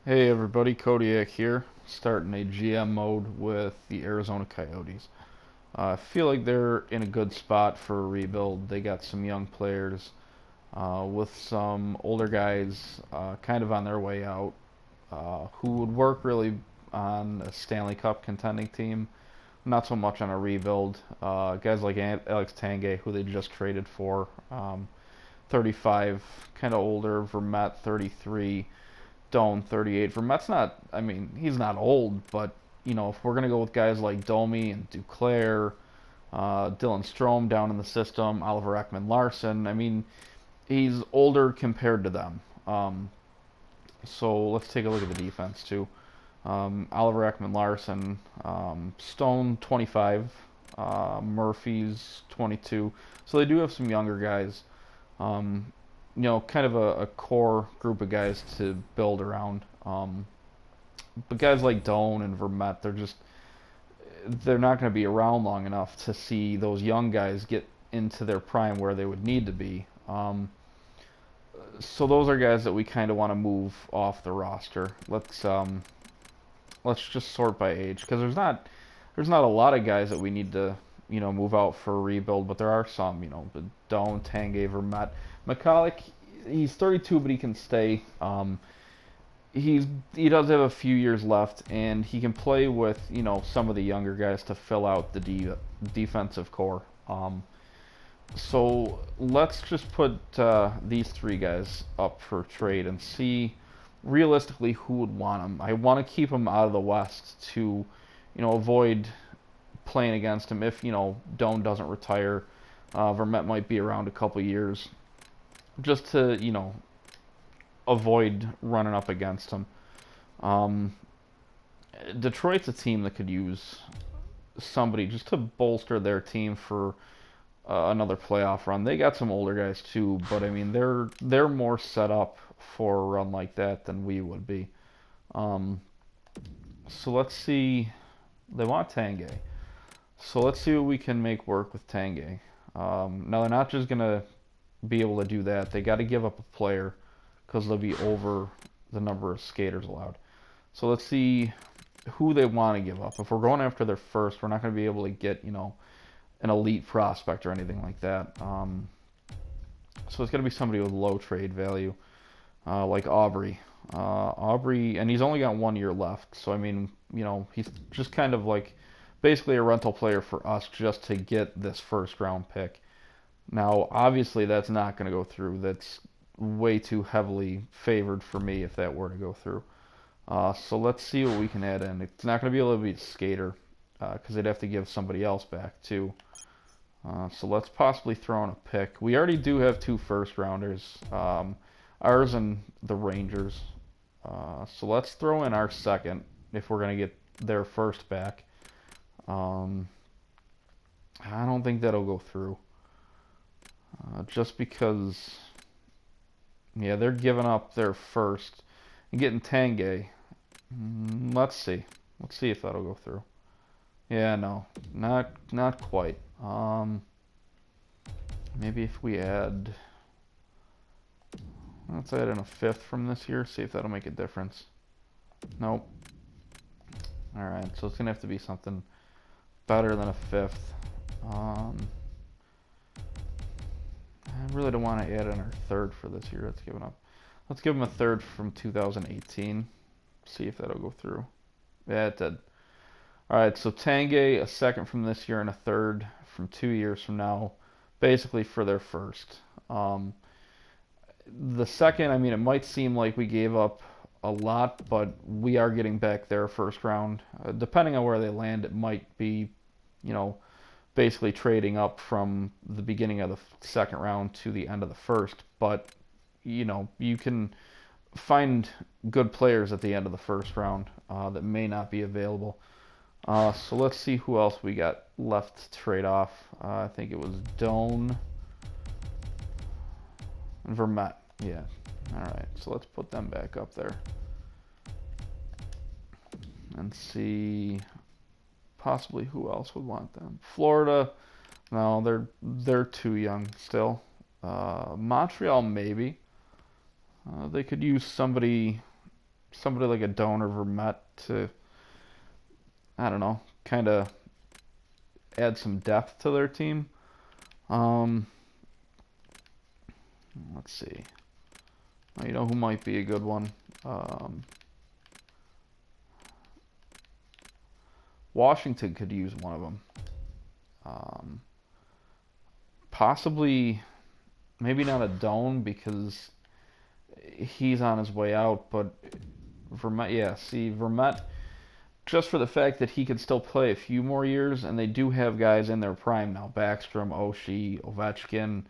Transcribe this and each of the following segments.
Hey everybody, Kodiak here, starting a GM mode with the Arizona Coyotes. I feel like they're in a good spot for a rebuild. They got some young players with some older guys kind of on their way out who would work really on a Stanley Cup contending team, not so much on a rebuild. Guys like Alex Tanguay, who they just traded for, 35, kind of older, Vermette, 33. Doan 38. Vermette's not, I mean, he's not old, but, if we're going to go with guys like Domi and Duclair, Dylan Strome down in the system, Oliver Ekman Larson, I mean, he's older compared to them. So let's take a look at the defense, too. Oliver Ekman Larson, Stone 25, Murphy's 22. So they do have some younger guys. Um, kind of a core group of guys to build around. But guys like Doan and Vermette, they're not going to be around long enough to see those young guys get into their prime where they would need to be. So those are guys that we kind of want to move off the roster. Let's just sort by age because there's not a lot of guys that we need to move out for a rebuild, but there are some. But Doan, Tanguay, Vermette, McCulloch, he's 32, but he can stay. He does have a few years left, and he can play with some of the younger guys to fill out the defensive core. So let's just put these three guys up for trade and see realistically who would want them. I want to keep them out of the West to avoid playing against him if Doan doesn't retire. Vermette might be around a couple years just to avoid running up against him. Um, Detroit's a team that could use somebody just to bolster their team for another playoff run. They got some older guys too, but I mean they're more set up for a run like that than we would be. Um, so let's see. They want Tanguay, so let's see what we can make work with Tanguay. Now they're not just gonna be able to do that. They got to give up a player because they'll be over the number of skaters allowed. So let's see who they want to give up. If we're going after their first, we're not going to be able to get, an elite prospect or anything like that. So it's going to be somebody with low trade value, like Aubrey. Aubrey, and he's only got 1 year left. So, I mean, he's just kind of like basically a rental player for us just to get this first round pick. Now, obviously, that's not going to go through. That's way too heavily favored for me if that were to go through. So let's see what we can add in. It's not going to be able to be a skater because they'd have to give somebody else back too. So let's possibly throw in a pick. We already do have two first rounders, ours and the Rangers. So let's throw in our second if we're going to get their first back. Um, I don't think that'll go through. Just because, yeah, they're giving up their first and getting Tanguay. Let's see. Let's see if that'll go through. Yeah, no, not quite. Maybe if we add, let's add in a fifth from this year. See if that'll make a difference. Nope. All right, so it's gonna have to be something better than a fifth. I really don't want to add in our third for this year. Let's give it up. Let's give them a third from 2018. See if that'll go through. Yeah, it did. All right, so Tanguay, a second from this year and a third from 2 years from now, basically for their first. Um, the second, I mean, it might seem like we gave up a lot, but we are getting back their first round. Depending on where they land, it might be, you know, basically trading up from the beginning of the second round to the end of the first. But, you can find good players at the end of the first round that may not be available. So let's see who else we got left to trade off. I think it was Doan and Vermette. Yeah. All right. So let's put them back up there and see possibly who else would want them. Florida. No, they're too young still. Montreal maybe. They could use somebody somebody like a Doan or Vermette to, I don't know, kind of add some depth to their team. Um, let's see. You know who might be a good one? Washington could use one of them. Um, Possibly, maybe not a Doan because he's on his way out, but Vermette, yeah, see, Vermette, just for the fact that he could still play a few more years, and they do have guys in their prime now. Backstrom, Oshie, Ovechkin.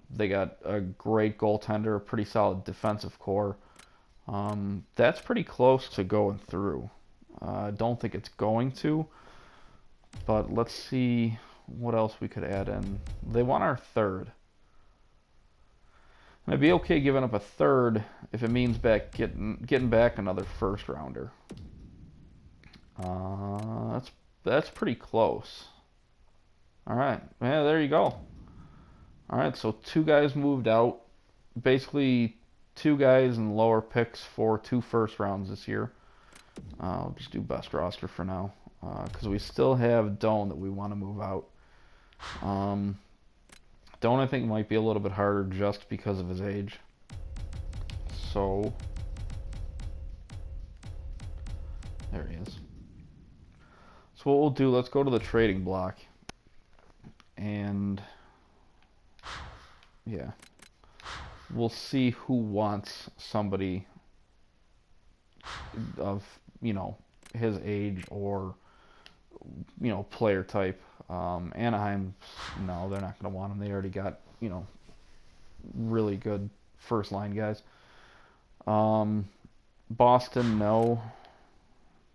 They got a great goaltender, a pretty solid defensive core. That's pretty close to going through. I don't think it's going to, but let's see what else we could add in. They want our third. And I'd be okay giving up a third if it means getting back another first rounder. That's pretty close. All right, yeah, there you go. All right, so two guys moved out. Basically, two guys and lower picks for 2 first rounds this year. I'll just do best roster for now because we still have Doan that we want to move out. Doan I think might be a little bit harder just because of his age. So there he is. So what we'll do, let's go to the trading block. And yeah, we'll see who wants somebody of, his age or, player type. Anaheim, no, they're not going to want him. They already got, really good first line guys. Boston, no.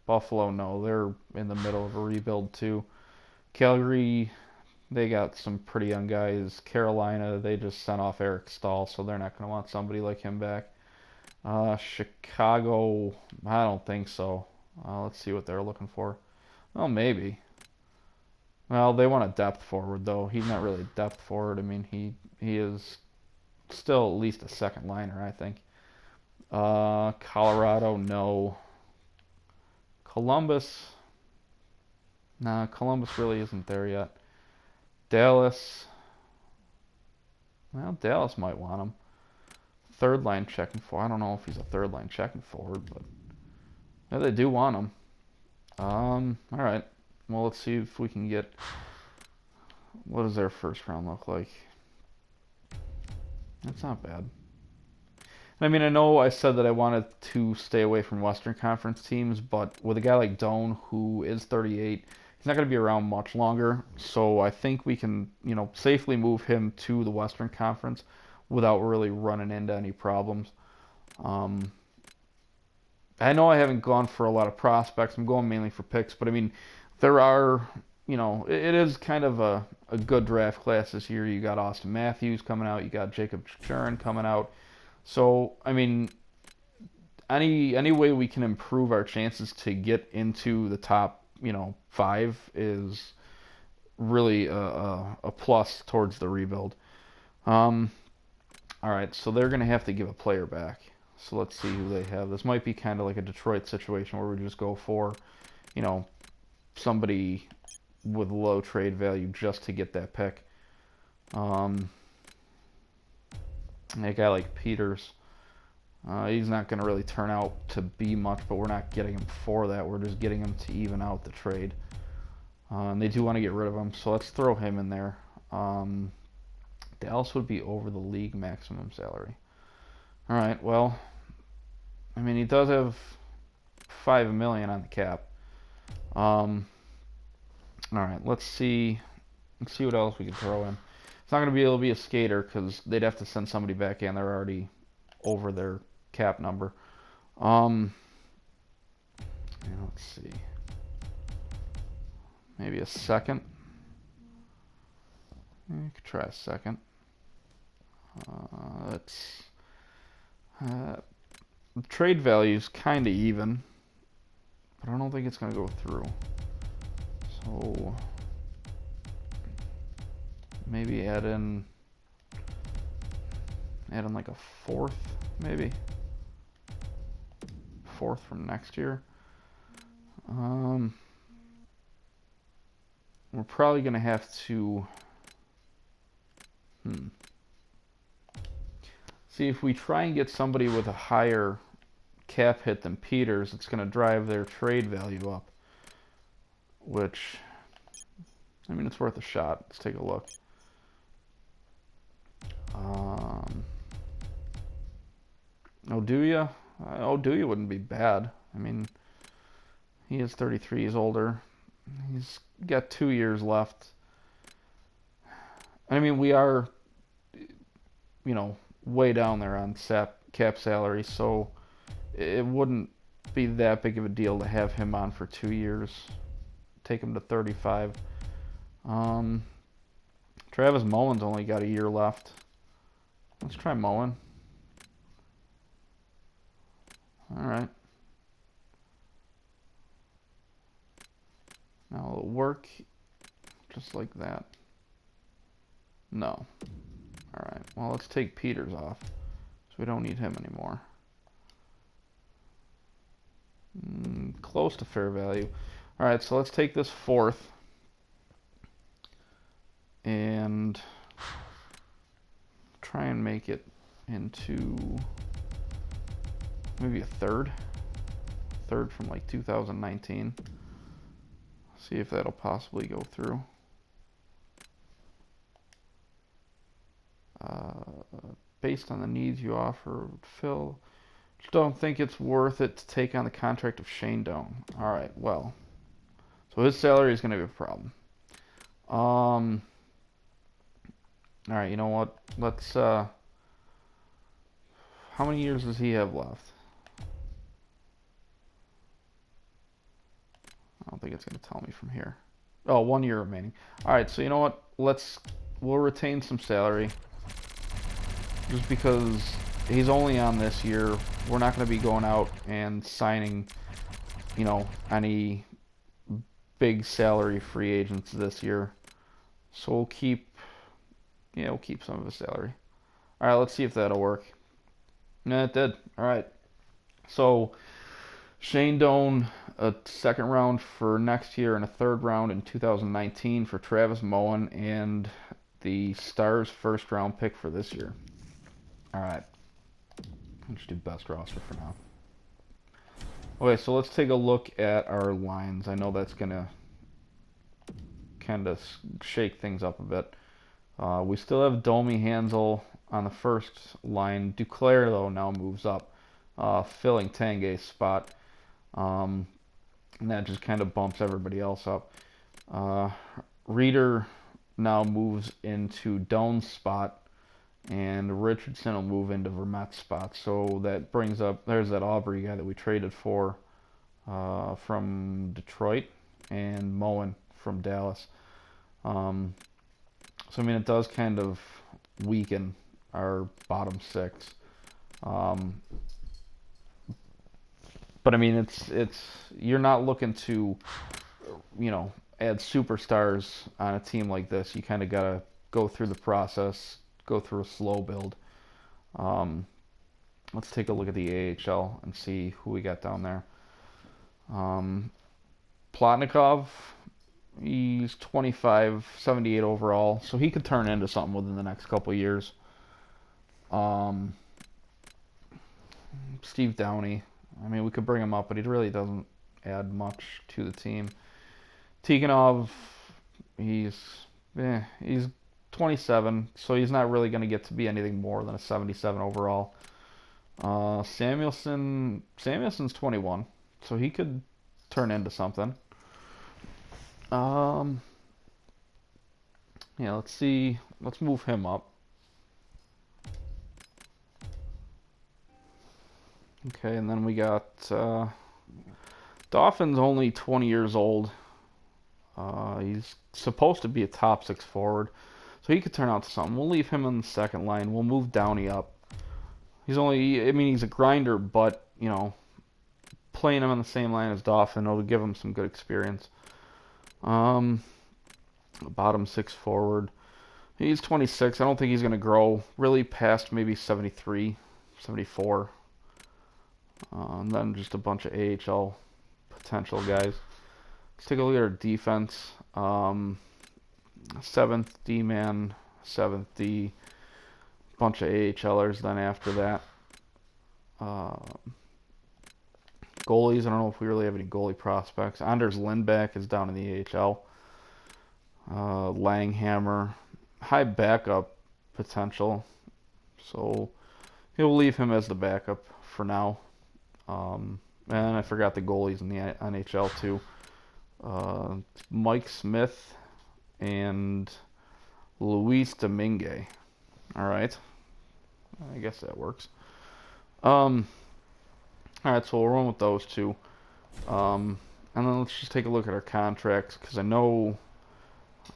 Buffalo, no. They're in the middle of a rebuild too. Calgary, they got some pretty young guys. Carolina, they just sent off Eric Stahl, so they're not going to want somebody like him back. Chicago, I don't think so. Let's see what they're looking for. Well, maybe. Well, they want a depth forward, though. He's not really a depth forward. I mean, he is still at least a second liner, I think. Colorado, no. Columbus, nah, Columbus really isn't there yet. Dallas, well, Dallas might want him. Third line checking for. I don't know if he's a third line checking forward, but yeah, they do want him. All right. Well, let's see if we can get. What does their first round look like? That's not bad. I mean, I know I said that I wanted to stay away from Western Conference teams, but with a guy like Doan, who is 38, he's not going to be around much longer. So I think we can, safely move him to the Western Conference without really running into any problems. I know I haven't gone for a lot of prospects. I'm going mainly for picks, but I mean, there are, it is kind of a good draft class this year. You got Austin Matthews coming out. You got Jacob Chikrin coming out. So, I mean, any way we can improve our chances to get into the top, 5 is really a plus towards the rebuild. All right, so they're going to have to give a player back. So let's see who they have. This might be kind of like a Detroit situation where we just go for, somebody with low trade value just to get that pick. A guy like Peters, he's not going to really turn out to be much, but we're not getting him for that. We're just getting him to even out the trade. And they do want to get rid of him, so let's throw him in there. Dallas would be over the league maximum salary. All right, well, I mean, he does have $5 million on the cap. All right, let's see what else we can throw in. It's not going to be able to be a skater because they'd have to send somebody back in. They're already over their cap number. Let's see. Maybe a second. You could try a second. The trade value's kind of even, but I don't think it's going to go through. So maybe add in like a fourth, maybe. fourth from next year. We're probably going to have to see if we try and get somebody with a higher cap hit than Peters, it's going to drive their trade value up, which, I mean, it's worth a shot. Let's take a look. Oduya? Oduya wouldn't be bad. I mean, he is 33, he's older. He's got 2 years left. I mean, we are, way down there on cap salary, so it wouldn't be that big of a deal to have him on for 2 years. Take him to 35. Travis Mullen's only got a year left. Let's try Mullen. All right. Now it'll work just like that. No. All right. Well, let's take Peters off, so we don't need him anymore. Close to fair value. All right. So let's take this fourth and try and make it into maybe a third from like 2019. See if that'll possibly go through. Based on the needs you offer, Phil, don't think it's worth it to take on the contract of Shane Doan. All right, well, so his salary is going to be a problem. All right, you know what? Let's. How many years does he have left? I don't think it's going to tell me from here. Oh, 1 year remaining. All right, so you know what? We'll retain some salary. Just because he's only on this year, we're not going to be going out and signing, any big salary free agents this year. So we'll keep some of his salary. All right, let's see if that'll work. No, it did. All right. So Shane Doan, a second round for next year and a third round in 2019 for Travis Mullen, and the Stars first round pick for this year. All right. Let's do best roster for now. Okay, so let's take a look at our lines. I know that's going to kind of shake things up a bit. We still have Domi, Hansel on the first line. Duclair, though, now moves up, filling Tanguay's spot. And that just kind of bumps everybody else up. Reeder now moves into Doan's spot, and Richardson will move into Vermette's spot. So that brings up, there's that Aubrey guy that we traded for from Detroit, and Mullen from Dallas. So, I mean, it does kind of weaken our bottom six. But, I mean, it's you're not looking to, add superstars on a team like this. You kind of got to go through the process, go through a slow build. Let's take a look at the AHL and see who we got down there. Plotnikov, he's 25, 78 overall, so he could turn into something within the next couple of years. Steve Downey, I mean, we could bring him up, but he really doesn't add much to the team. Tikhonov, he's 27, so he's not really going to get to be anything more than a 77 overall. Samuelson's 21, so he could turn into something. Yeah, let's see. Let's move him up. Okay, and then we got Dauphin's only 20 years old. He's supposed to be a top six forward, so he could turn out to something. We'll leave him on the second line. We'll move Downey up. He's a grinder, but, playing him on the same line as Dauphin will give him some good experience. Bottom six forward. He's 26. I don't think he's going to grow really past maybe 73, 74. And then just a bunch of AHL potential guys. Let's take a look at our defense. Seventh D-man, seventh D, bunch of AHLers then after that. Goalies, I don't know if we really have any goalie prospects. Anders Lindback is down in the AHL. Langhammer, high backup potential. So he'll leave him as the backup for now. And I forgot the goalies in the NHL too. Mike Smith and Luis Domingue. All right, I guess that works. All right, so we'll run with those two. And then let's just take a look at our contracts, because I know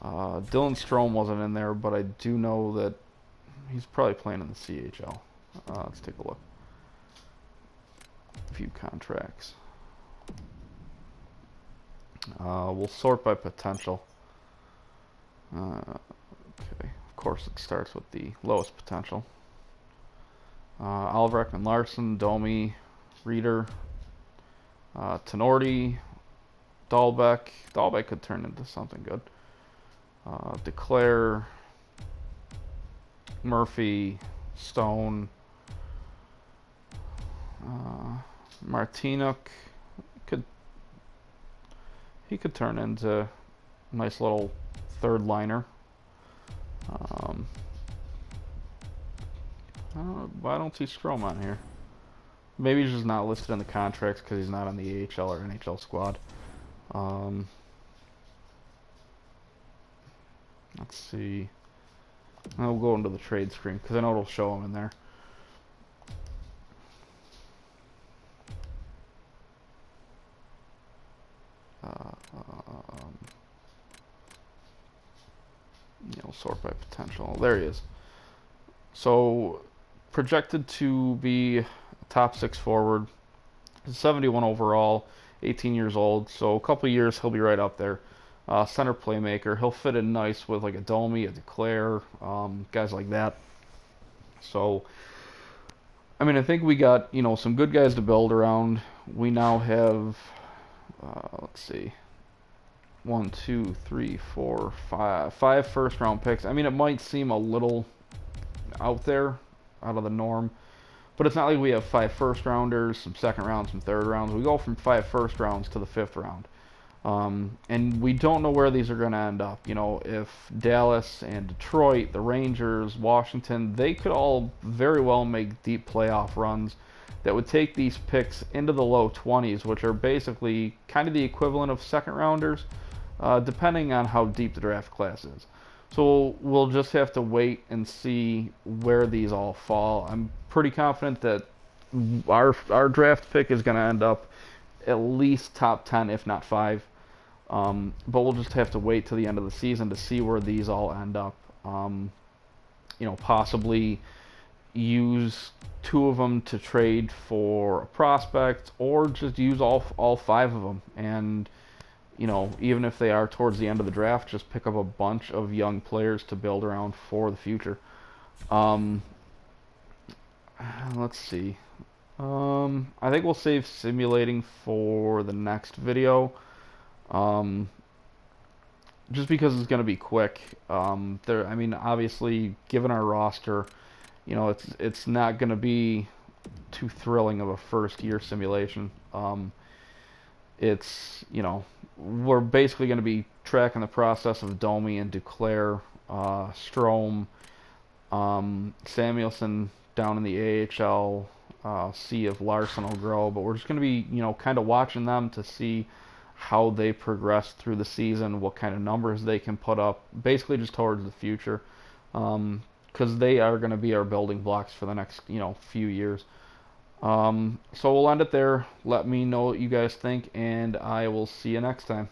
Dylan Strome wasn't in there, but I do know that he's probably playing in the CHL. Let's take a look. View contracts. We'll sort by potential. Okay, of course it starts with the lowest potential. Oliver Ekman-Larsson, Domi, Reeder, Tenorti, Dahlbeck. Dahlbeck could turn into something good. Declare, Murphy, Stone, Martinuk. He could turn into a nice little third liner. I don't see Strome on here. Maybe he's just not listed in the contracts because he's not on the AHL or NHL squad. Let's see. I'll go into the trade screen because I know it'll show him in there. We'll sort by potential. There he is. So projected to be a top 6 forward. 71 overall, 18 years old. So a couple years he'll be right up there. Center playmaker. He'll fit in nice with like a Domi, a Declare, guys like that. So, I mean, I think we got, some good guys to build around. We now have, let's see, 1, 2, 3, 4, 5 first round picks. I mean, it might seem a little out there, out of the norm, but it's not like we have 5 first rounders, some second rounds, some third rounds. We go from 5 first rounds to the 5th round. And we don't know where these are going to end up. If Dallas and Detroit, the Rangers, Washington, they could all very well make deep playoff runs that would take these picks into the low 20s, which are basically kind of the equivalent of second rounders, depending on how deep the draft class is. So we'll just have to wait and see where these all fall. I'm pretty confident that our draft pick is going to end up at least top 10, if not 5. But we'll just have to wait till the end of the season to see where these all end up. Possibly use 2 of them to trade for a prospect, or just use all 5 of them. And even if they are towards the end of the draft, just pick up a bunch of young players to build around for the future. Let's see. I think we'll save simulating for the next video. Just because it's going to be quick. Obviously, given our roster, it's not going to be too thrilling of a first year simulation. We're basically going to be tracking the process of Domi and Duclair, Strome, Samuelson down in the AHL, see if Larson will grow, but we're just going to be, kind of watching them to see how they progress through the season, what kind of numbers they can put up, basically just towards the future, because they are going to be our building blocks for the next, few years. So we'll end it there. Let me know what you guys think, and I will see you next time.